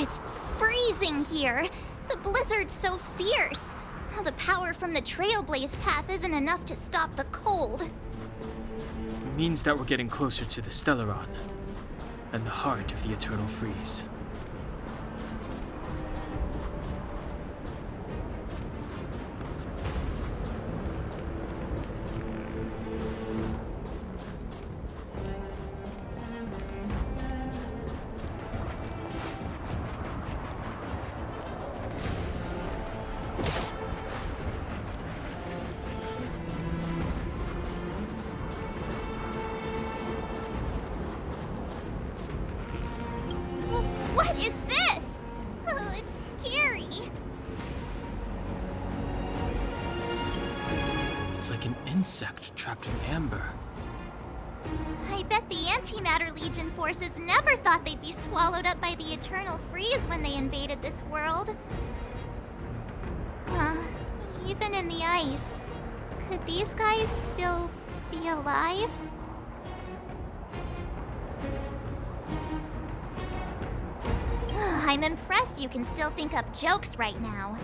It's freezing here. The blizzard's so fierce. The power from the Trailblaze path isn't enough to stop the cold. It means that we're getting closer to the Stellaron, and the heart of the Eternal Freeze. What is this? Oh, it's scary. It's like an insect trapped in amber. I bet the Antimatter Legion forces never thought they'd be swallowed up by the Eternal Freeze when they invaded this world. Even in the ice, could these guys still be alive? I'm impressed you can still think up jokes right now.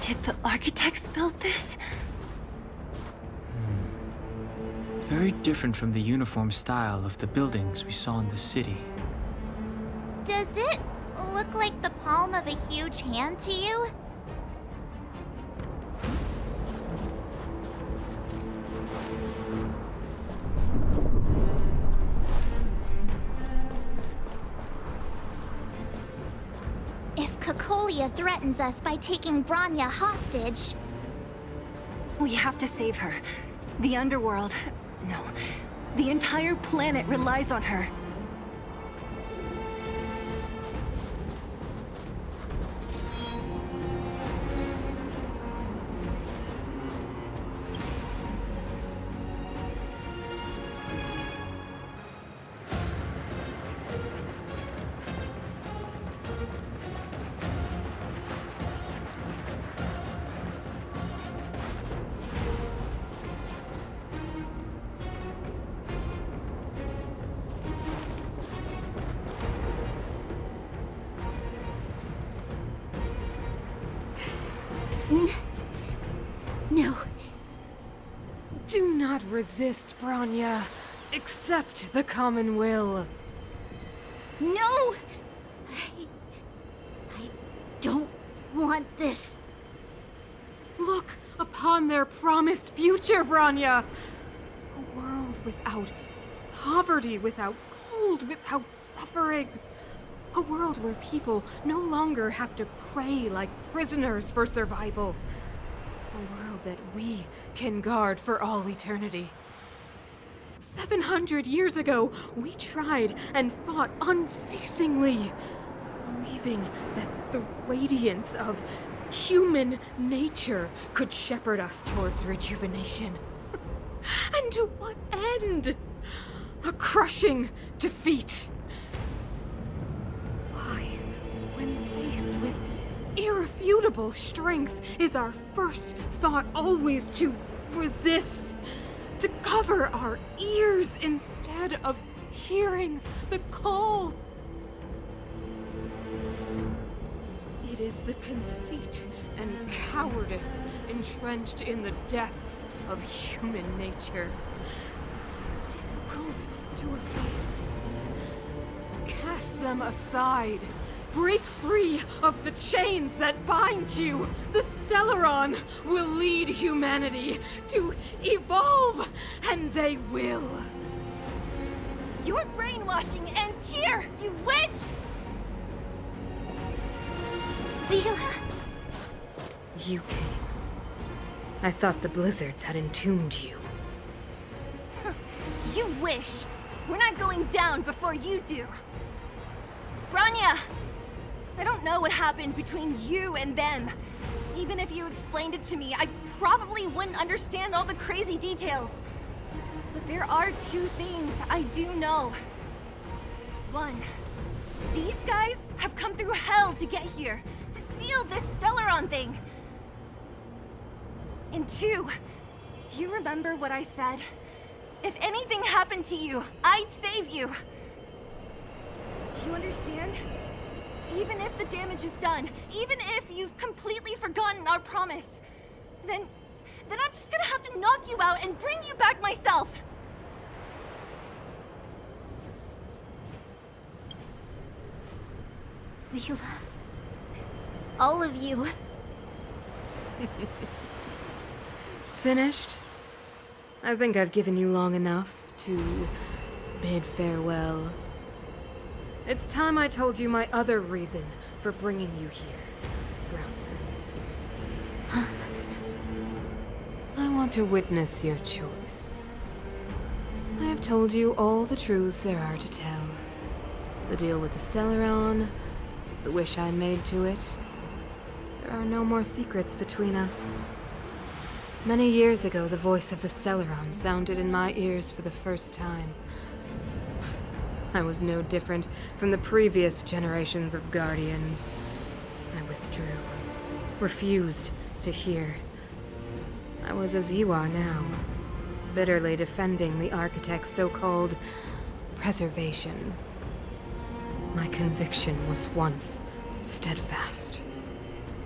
Did the architects build this? Very different from the uniform style of the buildings we saw in the city. Does it look like the palm of a huge hand to you? If Cocolia threatens us by taking Bronya hostage... We have to save her. The underworld... No. The entire planet relies on her. No. Do not resist, Bronya. Accept the common will. No! I don't want this. Look upon their promised future, Bronya! A world without poverty, without cold, without suffering. A world where people no longer have to pray like prisoners for survival. A world that we can guard for all eternity. 700 years ago, we tried and fought unceasingly, believing that the radiance of human nature could shepherd us towards rejuvenation. And to what end? A crushing defeat. Why, when faced with irrefutable strength, is our first thought always to resist, to cover our ears instead of hearing the call? It is the conceit and cowardice entrenched in the depths of human nature, so difficult to efface. Cast them aside. Break free of the chains that bind you. The Stellaron will lead humanity to evolve, and they will. Your brainwashing ends here, you witch! Zila? You came. I thought the blizzards had entombed you. You wish. We're not going down before you do. Branya! I don't know what happened between you and them. Even if you explained it to me, I probably wouldn't understand all the crazy details. But there are two things I do know. One, these guys have come through hell to get here, to seal this Stellaron thing. And two, do you remember what I said? If anything happened to you, I'd save you. Do you understand? Even if the damage is done, even if you've completely forgotten our promise, then I'm just gonna have to knock you out and bring you back myself. Seele. All of you. Finished? I think I've given you long enough to bid farewell. It's time I told you my other reason for bringing you here, Browner. I want to witness your choice. I have told you all the truths there are to tell. The deal with the Stellaron, the wish I made to it. There are no more secrets between us. Many years ago, the voice of the Stellaron sounded in my ears for the first time. I was no different from the previous generations of Guardians. I withdrew, refused to hear. I was as you are now, bitterly defending the Architect's so-called preservation. My conviction was once steadfast,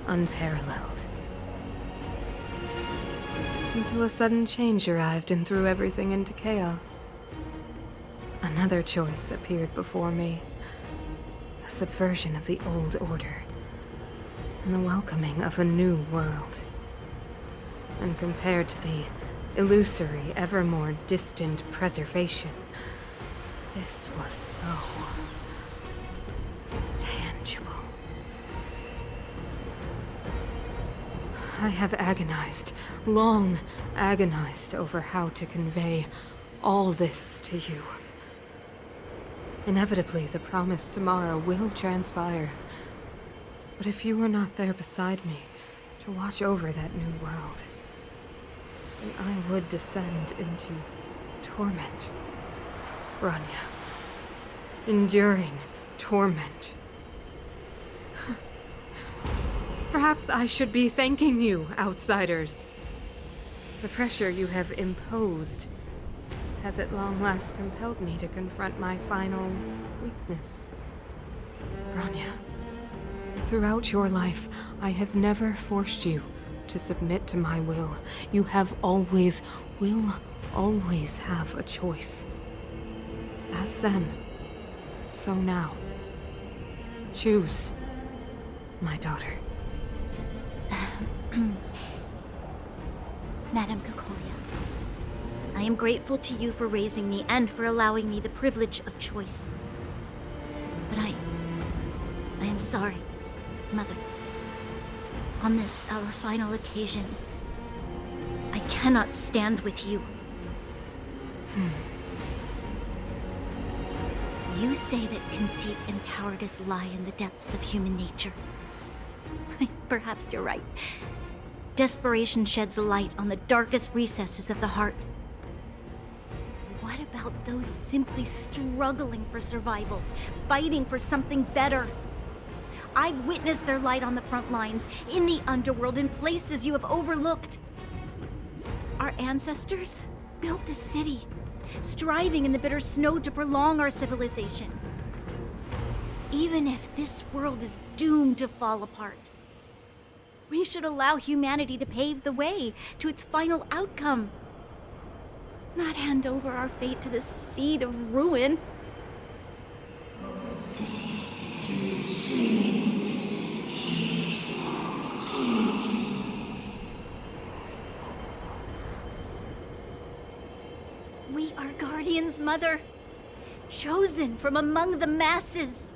unparalleled. Until a sudden change arrived and threw everything into chaos. Another choice appeared before me. A subversion of the old order. And the welcoming of a new world. And compared to the illusory, ever more distant preservation, this was so tangible. I have agonized, long agonized over how to convey all this to you. Inevitably, the promised tomorrow will transpire. But if you were not there beside me to watch over that new world, then I would descend into torment, Branya. Enduring torment. Perhaps I should be thanking you, outsiders. The pressure you have imposed has at long last compelled me to confront my final weakness. Branya, throughout your life, I have never forced you to submit to my will. You have always, will always have a choice. As then, so now. Choose, my daughter. Madame Kokoria, I am grateful to you for raising me and for allowing me the privilege of choice. But I am sorry, Mother. On this, our final occasion, I cannot stand with you. You say that conceit and cowardice lie in the depths of human nature. Perhaps you're right. Desperation sheds a light on the darkest recesses of the heart. What about those simply struggling for survival, fighting for something better? I've witnessed their light on the front lines, in the underworld, in places you have overlooked. Our ancestors built this city, striving in the bitter snow to prolong our civilization. Even if this world is doomed to fall apart, we should allow humanity to pave the way to its final outcome. Not hand over our fate to the seed of ruin. We are Guardians, Mother. Chosen from among the masses.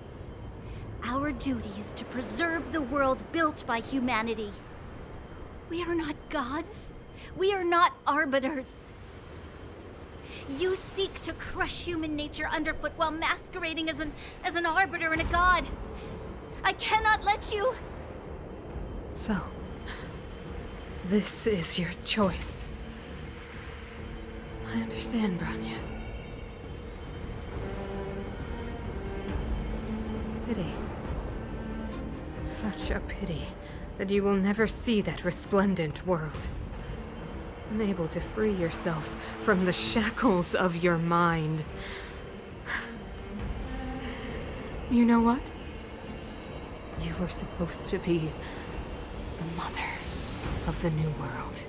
Our duty is to preserve the world built by humanity. We are not gods. We are not arbiters. You seek to crush human nature underfoot while masquerading as an arbiter and a god. I cannot let you. So, this is your choice. I understand, Bronya. Pity. Such a pity that you will never see that resplendent world. Unable to free yourself from the shackles of your mind. You know what? You were supposed to be the mother of the new world.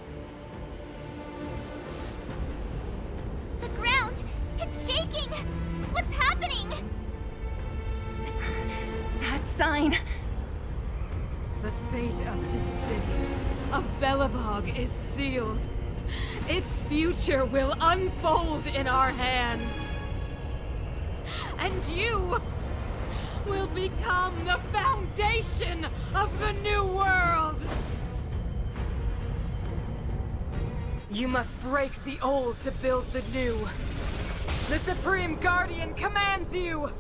The ground! It's shaking! What's happening? That sign. The fate of this city, of Belobog, is sealed. Its future will unfold in our hands. And you will become the foundation of the new world. You must break the old to build the new. The Supreme Guardian commands you.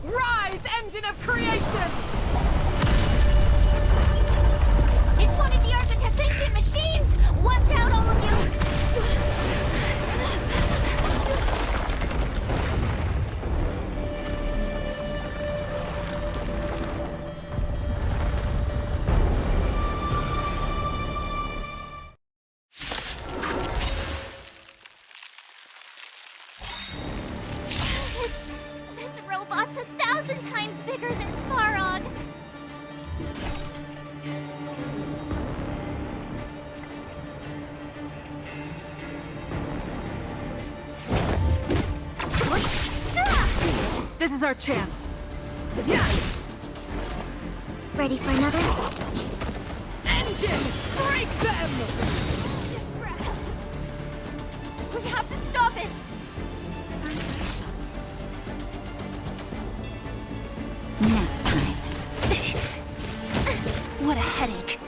Rise, engine of creation! It's one of the Architect's ancient machines! Watch out, all of you! This robot's 1,000 times bigger than Svarog. This is our chance. Ready for another? Engine, break them! We have to stop it! Nap time. What a headache.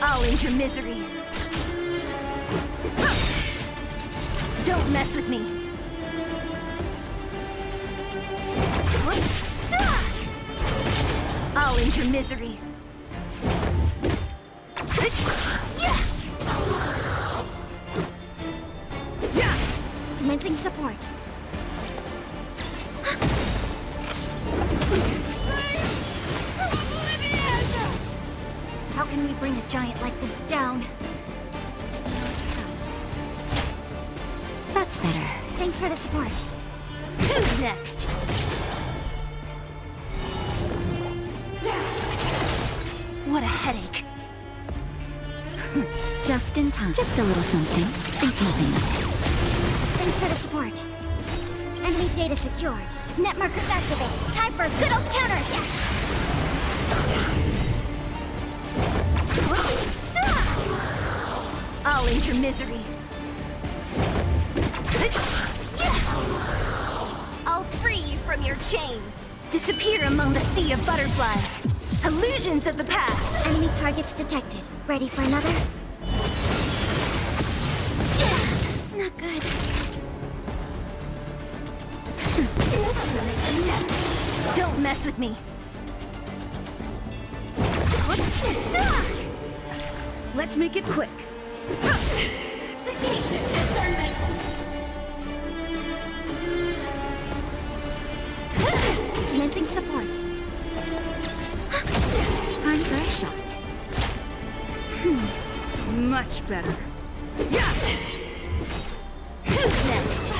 I'll end your misery. Don't mess with me. I'll end your misery. Commencing support. How can we bring a giant like this down? That's better. Thanks for the support. Who's next? What a headache. Just in time. Just a little something. Think nothing of it. Thanks for the support. Enemy data secured. Net markers activated. Time for a good old counterattack. I'll end your misery. I'll free you from your chains. Disappear among the sea of butterflies. Illusions of the past. Enemy targets detected. Ready for another? Not good. Don't mess with me. Let's make it quick. Sagacious discernment. Commencing support. Time for a shot. Much better. Who's next?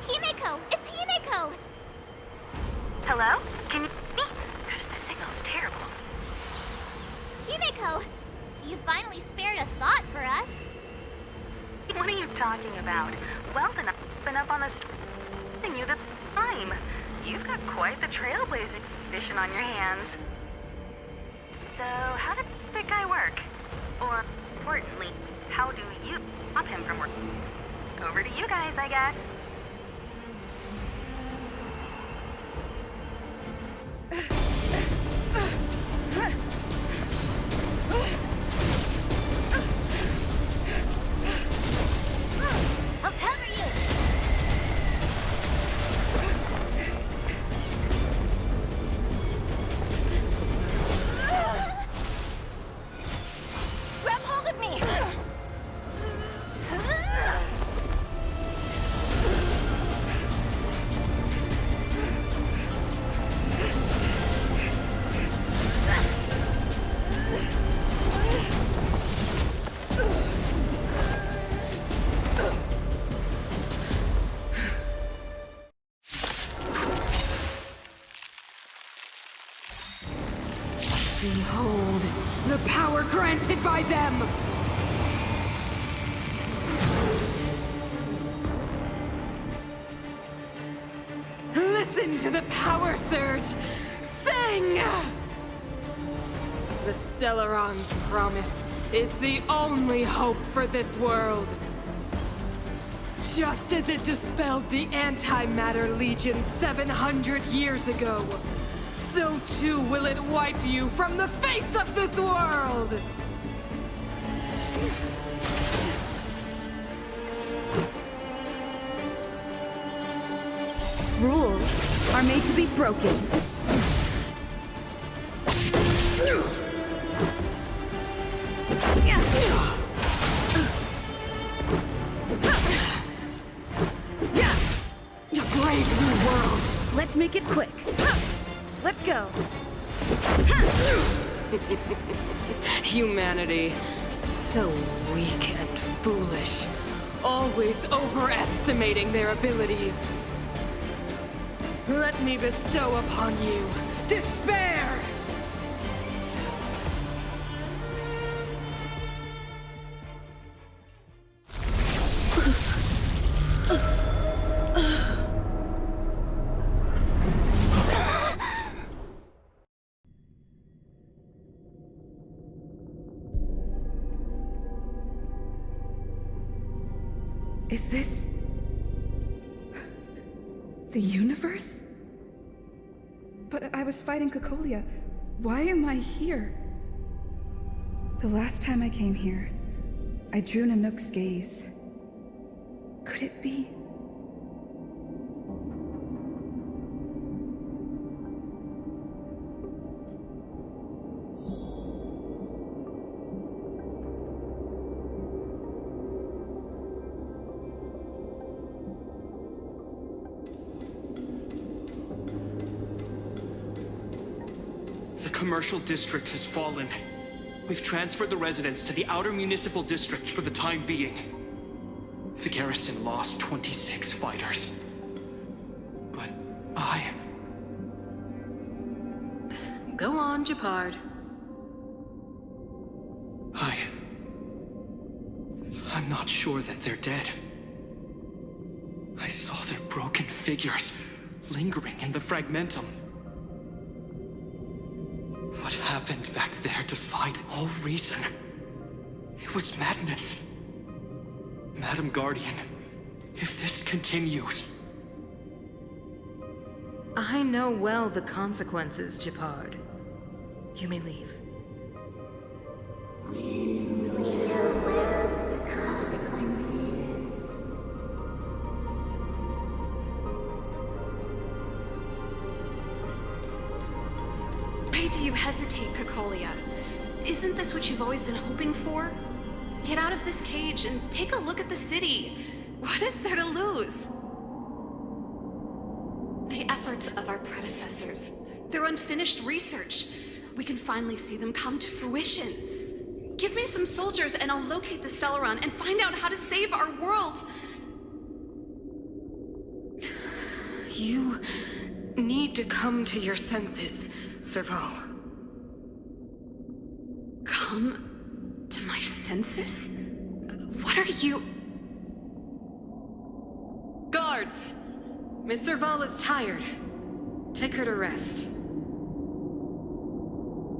Himeko! It's Himeko! Hello? Can you hear me? Gosh, the signal's terrible. Himeko! You finally spared a thought for us. What are you talking about? Weldon, I've been up on the you the time. You've got quite the trailblazing edition on your hands. So, how did that guy work? Or, importantly, how do you stop him from working? Over to you guys, I guess. I'll cover you! Grab hold of me! Behold, the power granted by them! Listen to the power surge! Sing! The Stellaron's promise is the only hope for this world. Just as it dispelled the Antimatter Legion 700 years ago, so too will it wipe you from the face of this world! Rules are made to be broken. A brave new world! Let's make it quick. Let's go. Humanity, so weak and foolish, always overestimating their abilities. Let me bestow upon you despair! Is this the universe? But I was fighting Cocolia. Why am I here? The last time I came here, I drew Nanook's gaze. Could it be? The commercial district has fallen. We've transferred the residents to the outer municipal districts for the time being. The garrison lost 26 fighters. But Go on, Japard. I'm not sure that they're dead. I saw their broken figures lingering in the fragmentum. What happened back there defied all reason. It was madness. Madam Guardian, if this continues... I know well the consequences, Japard. You may leave. Why do you hesitate, Cocolia? Isn't this what you've always been hoping for? Get out of this cage and take a look at the city. What is there to lose? The efforts of our predecessors, their unfinished research. We can finally see them come to fruition. Give me some soldiers and I'll locate the Stellaron and find out how to save our world. You need to come to your senses, Serval. Come to my senses? What are you... Guards! Miss Serval is tired. Take her to rest.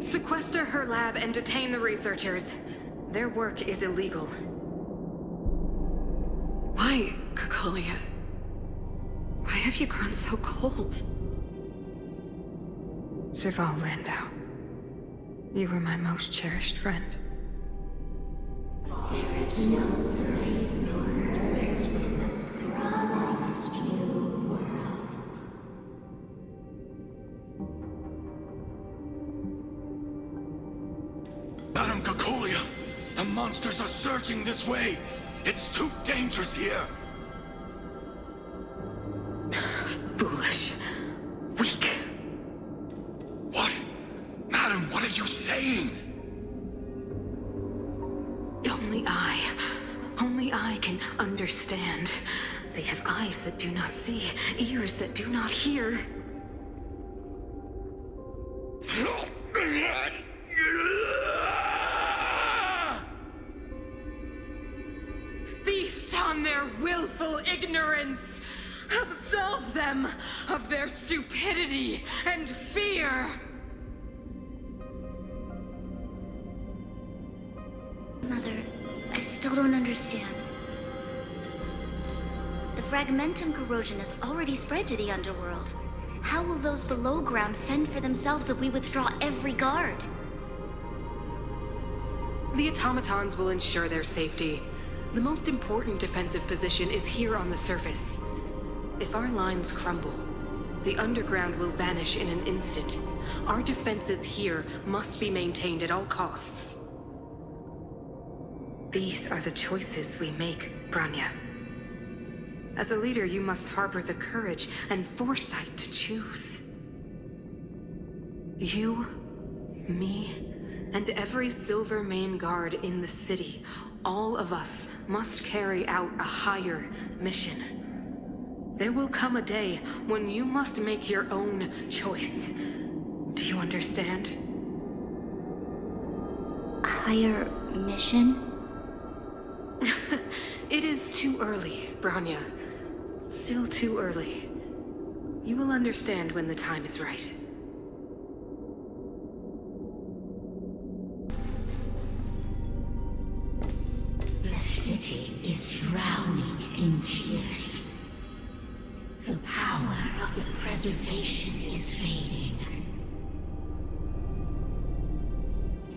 Sequester her lab and detain the researchers. Their work is illegal. Why, Cocolia? Why have you grown so cold? Serval Landau. You were my most cherished friend. Madam Cocolia, the monsters are surging this way. It's too dangerous here. Foolish. Weak. What? Madam, what are you saying? Only I can understand. They have eyes that do not see, ears that do not hear. Feast on their willful ignorance! Absolve them of their stupidity and fear! Mother, I still don't understand. The fragmentum corrosion has already spread to the underworld. How will those below ground fend for themselves if we withdraw every guard? The automatons will ensure their safety. The most important defensive position is here on the surface. If our lines crumble, the underground will vanish in an instant. Our defenses here must be maintained at all costs. These are the choices we make, Branya. As a leader, you must harbor the courage and foresight to choose. You, me, and every Silver Mane guard in the city, all of us must carry out a higher mission. There will come a day when you must make your own choice. Do you understand? A higher mission? It is too early, Branya. Still too early. You will understand when the time is right. The city is drowning in tears. The power of the preservation is fading.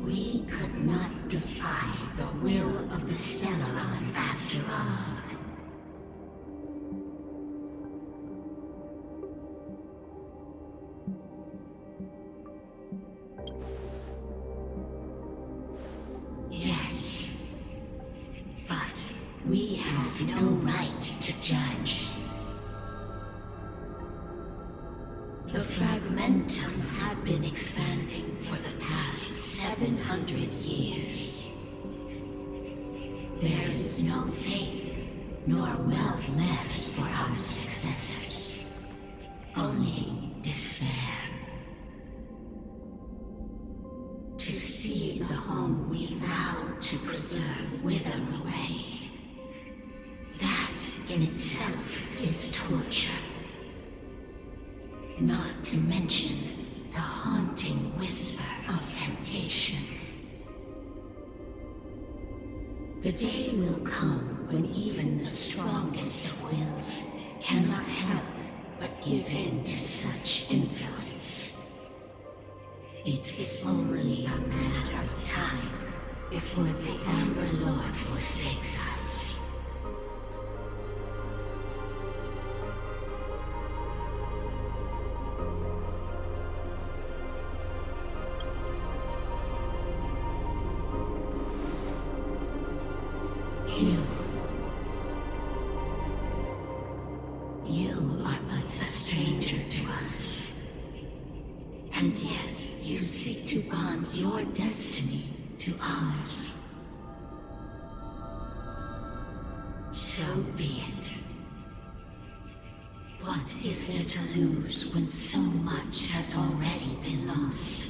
We could not defy the will of the Stellaron after all. Yes, but we have no right to judge. The fragmentum had been expanding for the past 700 years. There is no faith nor wealth left for our successors. Only despair. To see the home we vowed to preserve wither away. That in itself is torture. Not to mention the haunting whisper of temptation. The day will come when even the strongest of wills cannot help but give in to such influence. It is only a matter of time before the Amber Lord forsakes us. You are but a stranger to us. And yet you seek to bond your destiny to ours. So be it. What is there to lose when so much has already been lost?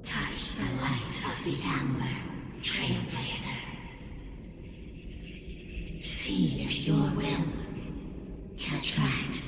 Touch the light of the Amber, Trailblazer. See if your will can attract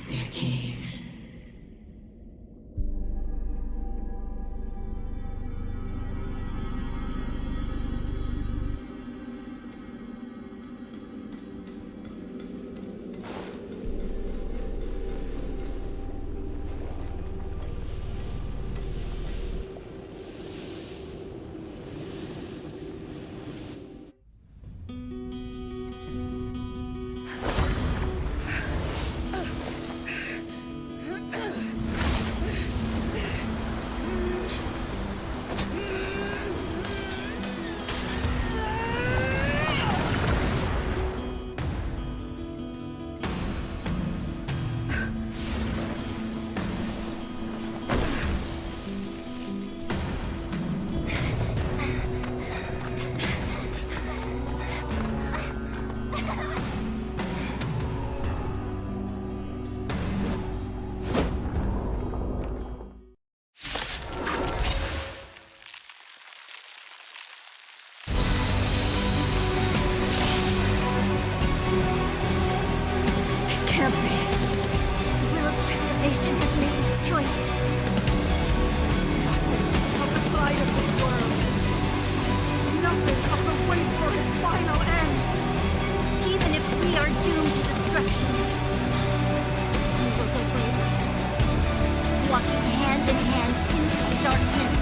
hand in hand into the darkness.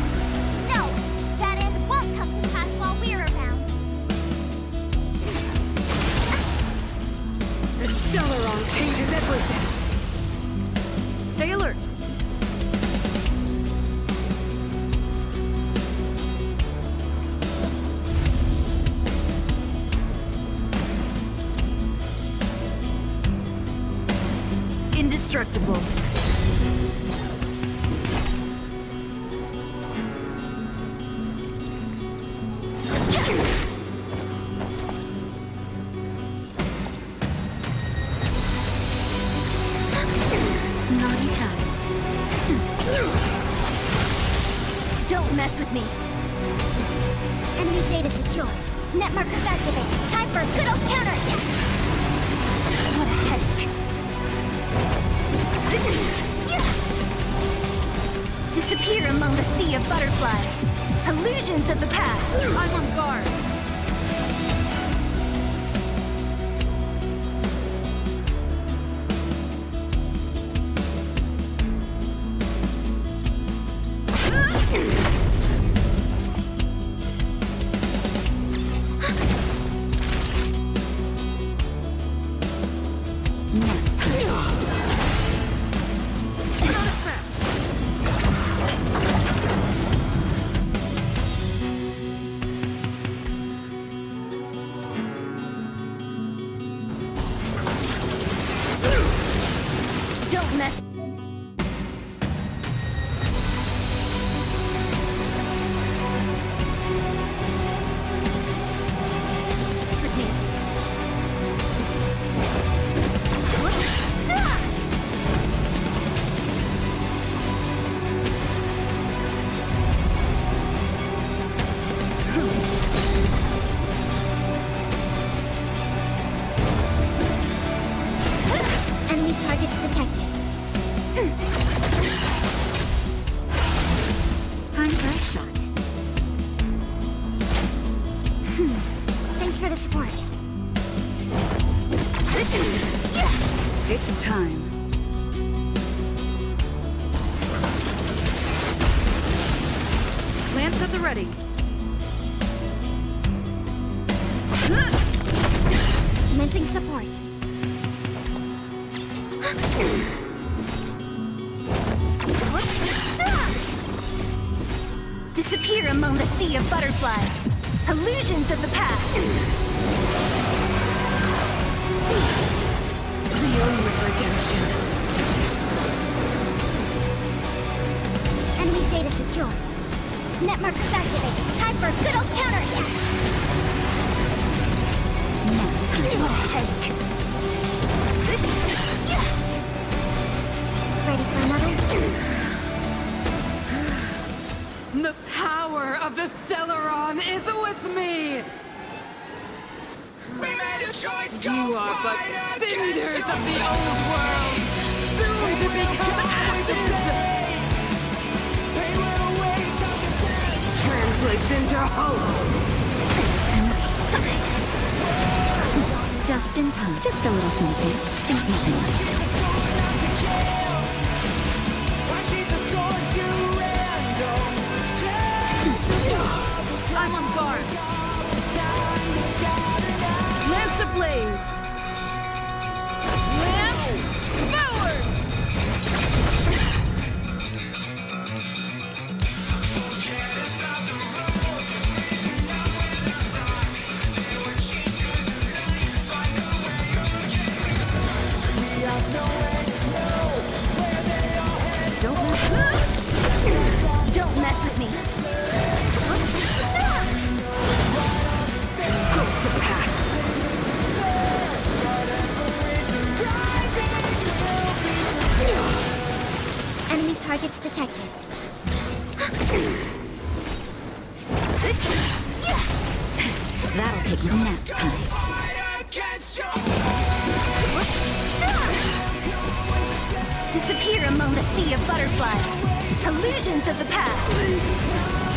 No! That end won't come to pass while we're around. The Stellaron changes everything! Stay alert! Indestructible. Naughty child. Don't mess with me. Enemy data secure. Net markers activated. Time for a good old counterattack. What a headache. Disappear among the sea of butterflies. Illusions of the past. I'm on guard! Don't mess. With me. Enemy targets detected. Time for a shot. Thanks for the support. It's time. Lance at the ready. Commencing support. Disappear among the sea of butterflies. Illusions of the past. The only redemption. Enemy data secure. Net markers activated. Time for a good old counterattack. What a headache. Ready for another? The power of the Stellaron is with me! We made a choice, You are but cinders of the old world, soon to become ashes! Translates into hope! Just in time. Just a little something. Think nothing of it. I'm on guard! Lance ablaze! Lance forward! Don't mess with me. Enemy targets detected. That'll take nap time. Disappear among the sea of butterflies. Illusions of the past.